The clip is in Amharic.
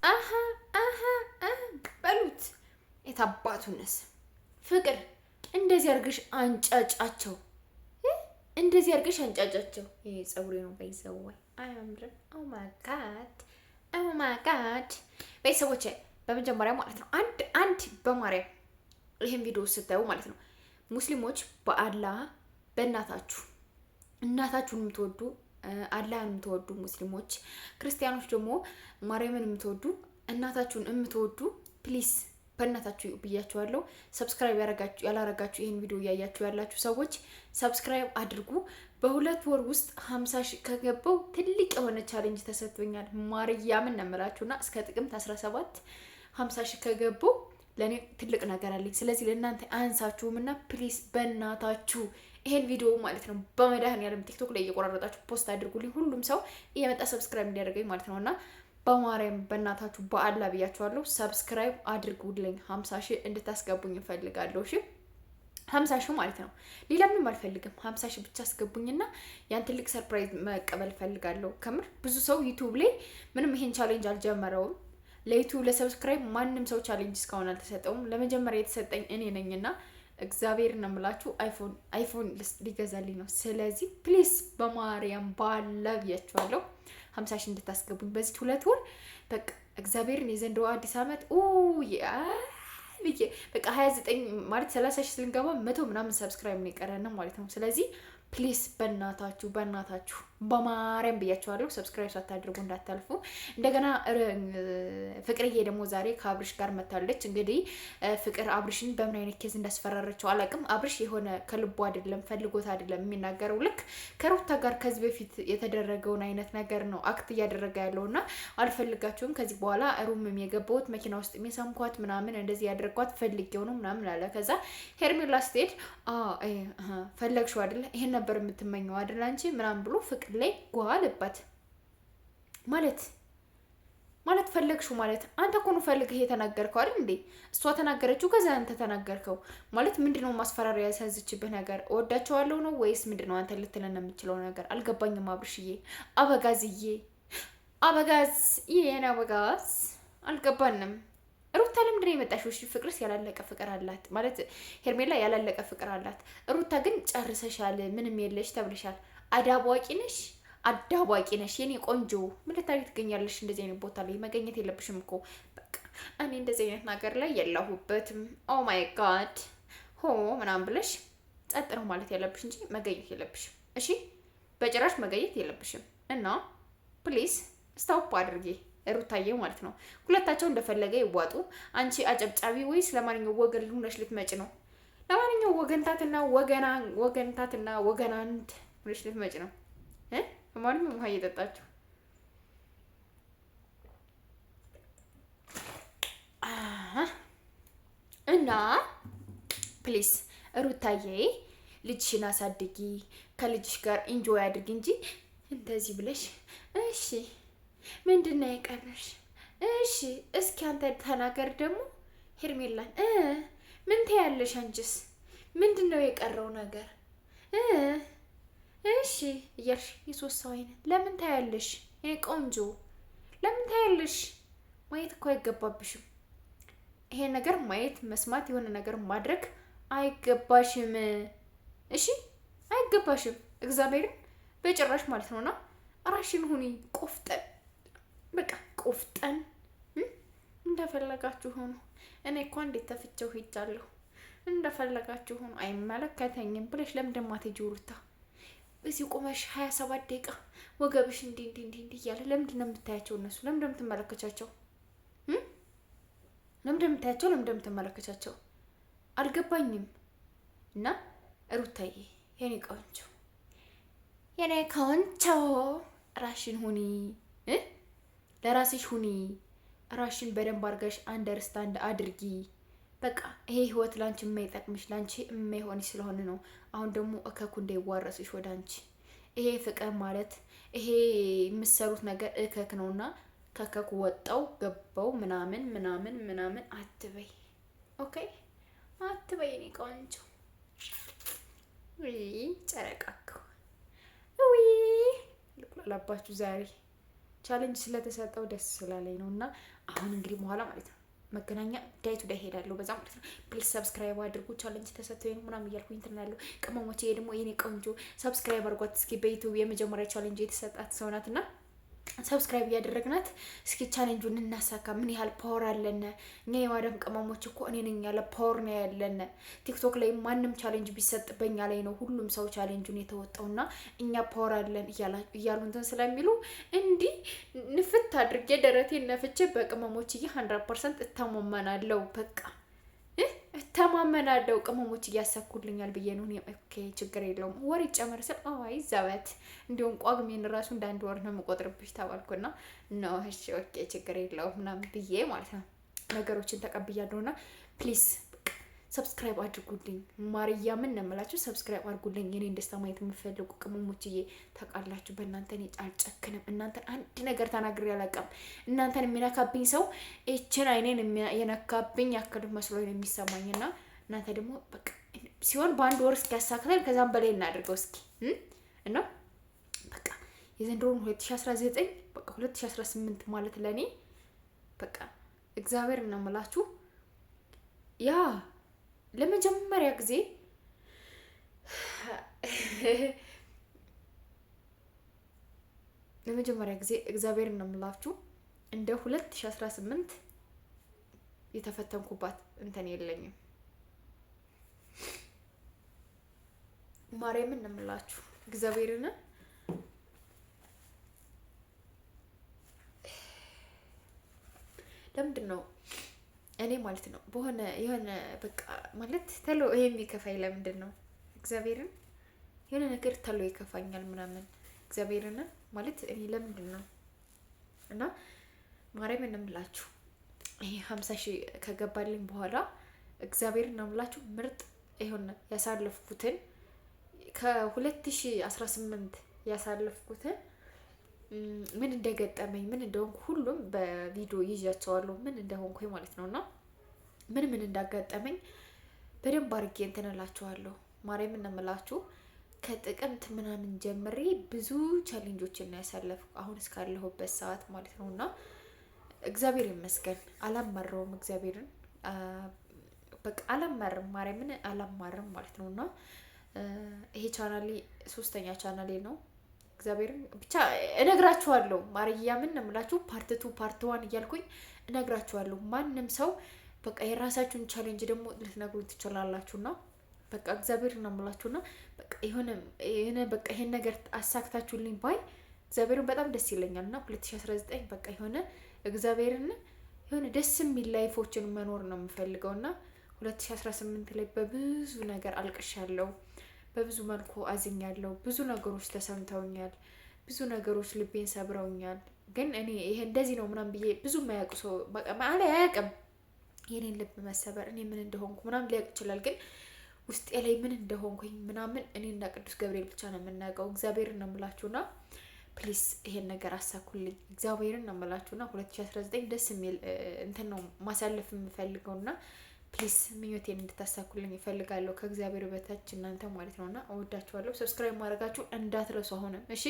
አሀ አሀ በሉት የታባቱንስ ፍቅር እንደዚህ አርግሽ አንጫጫቸው እንደዚህ አርግሽ አንጫጫቸው። ይሄ ጸጉሬ ነው ባይዘዋይ አያምርም። ኦ ማይ ጋድ ኦ ማይ ጋድ። ቤተሰቦቼ በመጀመሪያ ማለት ነው አንድ በማርያም ይሄን ቪዲዮ ስታዩ ማለት ነው ሙስሊሞች በአላህ እናታችሁን የምትወዱ አላህን የምትወዱ ሙስሊሞች፣ ክርስቲያኖች ደግሞ ማርያምን የምትወዱ እናታችሁን የምትወዱ ፕሊስ በእናታችሁ ብያችኋለሁ። ሰብስክራይብ ያላረጋችሁ ይህን ቪዲዮ እያያችሁ ያላችሁ ሰዎች ሰብስክራይብ አድርጉ። በ2 ወር ውስጥ 50 ሺህ ከገባው ትልቅ የሆነ ቻሌንጅ ተሰጥቶኛል። ማርያምን ነምላችሁና እስከ ጥቅምት 17 50 ሺህ ከገባው ለኔ ትልቅ ነገር አለኝ። ስለዚህ ለእናንተ አያንሳችሁምና ፕሊስ በእናታችሁ ይሄን ቪዲዮ ማለት ነው በመድኃኒዓለም ቲክቶክ ላይ እየቆራረጣችሁ ፖስት አድርጉልኝ። ሁሉም ሰው እየመጣ ሰብስክራይብ እንዲያደርገኝ ማለት ነውና በማርያም በእናታችሁ በአላህ ብያችኋለሁ። ሰብስክራይብ አድርጉልኝ። 50 ሺህ እንድታስገቡኝ እፈልጋለሁ። እሺ 50 ሺህ ማለት ነው። ሌላ ምንም አልፈልግም። 50 ሺህ ብቻ አስገቡኝና ያን ትልቅ ሰርፕራይዝ መቀበል እፈልጋለሁ። ከምር ብዙ ሰው ዩቲዩብ ላይ ምንም ይሄን ቻሌንጅ አልጀመረውም። ለዩቲዩብ ለሰብስክራይብ ማንም ሰው ቻሌንጅ እስካሁን አልተሰጠውም። ለመጀመሪያ የተሰጠኝ እኔ ነኝና እግዚአብሔር ነው የምላችሁ አይፎን ሊገዛልኝ ነው። ስለዚህ ፕሊስ በማርያም ባላህ ብያችኋለሁ 50 ሺህ እንድታስገቡኝ በዚህ 2 ወር በቃ እግዚአብሔርን የዘንድሮ አዲስ አመት በቃ 29 ማለት 30 ሺህ ስንገባ 100 ምናምን ሰብስክራይብ ነው የቀረን ማለት ነው። ስለዚህ ፕሊስ በእናታችሁ በማርያም ብያችኋለሁ ሰብስክራይብ ሳታደርጉ እንዳታልፉ። እንደገና ፍቅርዬ ደግሞ ዛሬ ከአብርሽ ጋር መታለች። እንግዲህ ፍቅር አብርሽን በምን አይነት ኬዝ እንዳስፈራረችው አላውቅም። አብርሽ የሆነ ከልቡ አይደለም ፈልጎት አይደለም የሚናገረው። ልክ ከሩታ ጋር ከዚህ በፊት የተደረገውን አይነት ነገር ነው አክት እያደረገ ያለውና አልፈልጋችሁም ከዚህ በኋላ ሩምም የገባሁት መኪና ውስጥ የሚሰምኳት ምናምን እንደዚህ ያደረኳት ፈልጌው ነው ምናምን አለ። ከዛ ሄርሜላ ስትሄድ ፈለግሽው አይደለ ይሄን ነበር የምትመኘው አይደል አንቺ ምናምን ብሎ ፍቅር ላይ ጓልበት ማለት ፈለግሽው ማለት አንተ እኮ ነው ፈልገህ የተናገርከው አይደል እንዴ? እሷ ተናገረችው ከዛ አንተ ተናገርከው ማለት ምንድነው? ማስፈራሪያ ያሳዝችብህ ነገር እወዳቸዋለሁ ነው ወይስ ምንድነው? አንተ ልትለን የምችለው ነገር አልገባኝም። አብርሽዬ አበጋዝ የኔ አበጋዝ አልገባንም። ሩታ ለምንድን ነው የመጣሽው? እሺ ፍቅርስ ያላለቀ ፍቅር አላት ማለት ሄርሜላ ያላለቀ ፍቅር አላት። ሩታ ግን ጨርሰሻል፣ ምንም የለሽ ተብለሻል። አዳቧቂ ነሽ የኔ ቆንጆ። ምን ልታደርጊ ትገኛለሽ? እንደዚህ አይነት ቦታ ላይ መገኘት የለብሽም እኮ። በቃ እኔ እንደዚህ አይነት ነገር ላይ የለሁበትም። ኦ ማይ ጋድ ምናምን ብለሽ ጸጥ ነው ማለት ያለብሽ እንጂ መገኘት የለብሽም። እሺ በጭራሽ መገኘት የለብሽም። እና ፕሊዝ ስቶፕ አድርጌ ሩታዬ ማለት ነው። ሁለታቸው እንደፈለገ ይዋጡ። አንቺ አጨብጫቢ ወይስ ለማንኛው ወገን ሆነሽ ልትመጪ ነው? ለማንኛው ወገንታትና ወገናንት ሆነሽ ልትመጪ ነው? ማንም ውሃ እየጠጣችሁ እና ፕሊስ ሩታዬ ልጅሽን አሳድጊ፣ ከልጅሽ ጋር ኢንጆይ አድርጊ እንጂ እንደዚህ ብለሽ እሺ ምንድን ነው የቀረሽ? እሺ እስኪ አንተ ተናገር ደግሞ ሄርሜላን ምን ትያለሽ? አንቺስ ምንድን ነው የቀረው ነገር? እሺ እያልሽ የሶስት ሰው አይነት ለምን ታያለሽ? የኔ ቆንጆ ለምን ታያለሽ? ማየት እኮ አይገባብሽም። ይሄ ነገር ማየት መስማት የሆነ ነገር ማድረግ አይገባሽም። እሺ አይገባሽም። እግዚአብሔርን በጭራሽ ማለት ነውና ራሽን ሁኒ ቆፍጠን በቃ ቆፍጠን እንደፈለጋችሁ ሆኖ እኔ እኮ እንዴት ተፍቼው ሄጃለሁ። እንደፈለጋችሁ ሆኖ አይመለከተኝም ብለሽ ለምን ደሞ አትሄጂው ሩታ? እዚህ ቆመሽ 27 ደቂቃ ወገብሽ እንዲህ እያለ ለምንድን ነው የምታያቸው? እነሱ ለምንድን ነው የምትመለከቻቸው? ለምንድን ነው የምትመለከቻቸው? አልገባኝም። እና ሩታዬ የኔ ቆንጆ ራሽን ሁኒ ለራስሽ ሁኒ። ራሽን በደንብ አድርገሽ አንደርስታንድ አድርጊ። በቃ ይሄ ህይወት ላንቺ የማይጠቅምሽ ላንቺ የማይሆንሽ ስለሆነ ነው። አሁን ደግሞ እከኩ እንዳይዋረስሽ ወደ አንቺ። ይሄ ፍቅር ማለት ይሄ የምትሰሩት ነገር እከክ ነውና ከከኩ ወጣው ገባው ምናምን አትበይ። ኦኬ አትበይ እኔ ቆንጆ። ጨረቃኩ ልቁላላባችሁ ዛሬ ቻሌንጅ ስለተሰጠው ደስ ስላለኝ ነው። እና አሁን እንግዲህ በኋላ ማለት ነው መገናኛ ዳይ ቱ ዳይ ሄዳለሁ በዛ ማለት ነው። ፕሊዝ ሰብስክራይብ አድርጉ። ቻሌንጅ ተሰጥቶኝ ምናምን እያልኩኝ እንትን ያለው ቅመሞቼ ደግሞ የኔ ቆንጆ ሰብስክራይብ አድርጓት እስኪ። በዩቲዩብ የመጀመሪያ ቻሌንጅ የተሰጣት ሰው ናትና ሰብስክራይብ እያደረግናት እስኪ ቻሌንጁን እናሳካ። ምን ያህል ፓወር አለን እኛ የማዳም ቅመሞች እኮ እኔ ነኝ ያለ ፓወር ነው ያለን። ቲክቶክ ላይ ማንም ቻሌንጅ ቢሰጥ በእኛ ላይ ነው ሁሉም ሰው ቻሌንጁን የተወጣውና እኛ ፓወር አለን እያሉ እንትን ስለሚሉ እንዲህ ንፍት አድርጌ ደረቴን ነፍቼ በቅመሞችዬ 100% እተማመናለሁ። በቃ እተማመናለሁ ቅመሞች እያሳኩልኛል ብዬ ነው። ኦኬ ችግር የለውም ወር ይጨመር ስል አይ ዘበት እንዲሁም ቋግሜን ራሱ እንደ አንድ ወር ነው የምቆጥርብሽ ተባልኩና ነው እሺ ኦኬ ችግር የለውም ምናምን ብዬ ማለት ነው ነገሮችን ተቀብያለሁና ፕሊዝ ሰብስክራይብ አድርጉልኝ። ማርያምን ነው የምላችሁ ሰብስክራይብ አድርጉልኝ። የኔን ደስታ ማየት የምትፈልጉ ቅመሞችዬ ታውቃላችሁ በእናንተ እኔ አልጨክንም። እናንተ አንድ ነገር ተናግሬ አላውቅም። እናንተን የሚነካብኝ ሰው እችን አይኔን የነካብኝ ያክል መስሎኝ ነው የሚሰማኝና እናንተ ደግሞ በቃ ሲሆን በአንድ ወር እስኪያሳክተን ከዛም በላይ እናድርገው እስኪ እና በቃ የዘንድሮን 2019 በቃ 2018 ማለት ለኔ በቃ እግዚአብሔር ነው የምላችሁ ያ ለመጀመሪያ ጊዜ እግዚአብሔርን ነው የምላችሁ እንደ 2018 የተፈተንኩባት እንትን የለኝም። ማርያምን ነው የምላችሁ እግዚአብሔርን ለምንድን ነው እኔ ማለት ነው በሆነ የሆነ በቃ ማለት ተሎ ይሄ የሚከፋኝ ለምንድን ነው እግዚአብሔርን የሆነ ነገር ተሎ ይከፋኛል ምናምን እግዚአብሔርን ማለት እኔ ለምንድን ነው እና ማርያምን ነው የምላችሁ ይሄ 50,000 ከገባልኝ በኋላ እግዚአብሔርን ነው የምላችሁ ምርጥ ይሁን ያሳለፍኩትን ከ2018 ያሳለፍኩትን ምን እንደገጠመኝ ምን እንደሆንኩ ሁሉም በቪዲዮ ይዣቸዋለሁ ምን እንደሆንኩኝ ማለት ነውና ምን እንዳጋጠመኝ በደንብ አድርጌ እንትን እላችኋለሁ። ማርያምን ነው የምላችሁ ከጥቅምት ምናምን ጀምሬ ብዙ ቻሌንጆችን ነው ያሳለፍኩ አሁን እስካለሁበት ሰዓት ማለት ነውና እግዚአብሔር ይመስገን አላማረውም። እግዚአብሔርን በቃ አላማርም ማርያምን አላማርም ማለት ነውና ይሄ ቻናሌ 3ኛ ቻናሌ ነው። እግዚአብሔርን ብቻ እነግራችኋለሁ። ማርያምን ነው የምላችሁ ፓርት 2 ፓርት 1 እያልኩኝ እነግራችኋለሁ። ማንም ሰው በቃ የራሳችሁን ቻሌንጅ ደግሞ ልትነግሩት ትችላላችሁና በቃ እግዚአብሔርን ነው የምላችሁና በቃ የሆነ በቃ ይሄን ነገር አሳክታችሁልኝ ባይ እግዚአብሔርን በጣም ደስ ይለኛልና 2019 በቃ የሆነ እግዚአብሔርን የሆነ ደስ የሚል ላይፎችን መኖር ነው የምፈልገውና 2018 ላይ በብዙ ነገር አልቅሻለሁ። በብዙ መልኩ አዝኛለሁ። ብዙ ነገሮች ተሰምተውኛል። ብዙ ነገሮች ልቤን ሰብረውኛል። ግን እኔ ይሄ እንደዚህ ነው ምናምን ብዬ ብዙ የማያውቁ ሰው ማለት አያውቅም የኔን ልብ መሰበር እኔ ምን እንደሆንኩ ምናምን ሊያውቅ ይችላል። ግን ውስጤ ላይ ምን እንደሆንኩኝ ምናምን እኔና ቅዱስ ገብርኤል ብቻ ነው የምናውቀው። እግዚአብሔርን ነው የምላችሁና ፕሊስ ይሄን ነገር አሳኩልኝ። እግዚአብሔርን ነው የምላችሁና 2019 ደስ የሚል እንትን ነው ማሳለፍ የምፈልገውና ፕሊስ ምኞቴን እንድታሳኩልኝ እፈልጋለሁ ከእግዚአብሔር በታች እናንተ ማለት ነውና እወዳችኋለሁ። ሰብስክራይብ ማድረጋችሁ እንዳትረሱ አሁንም እሺ።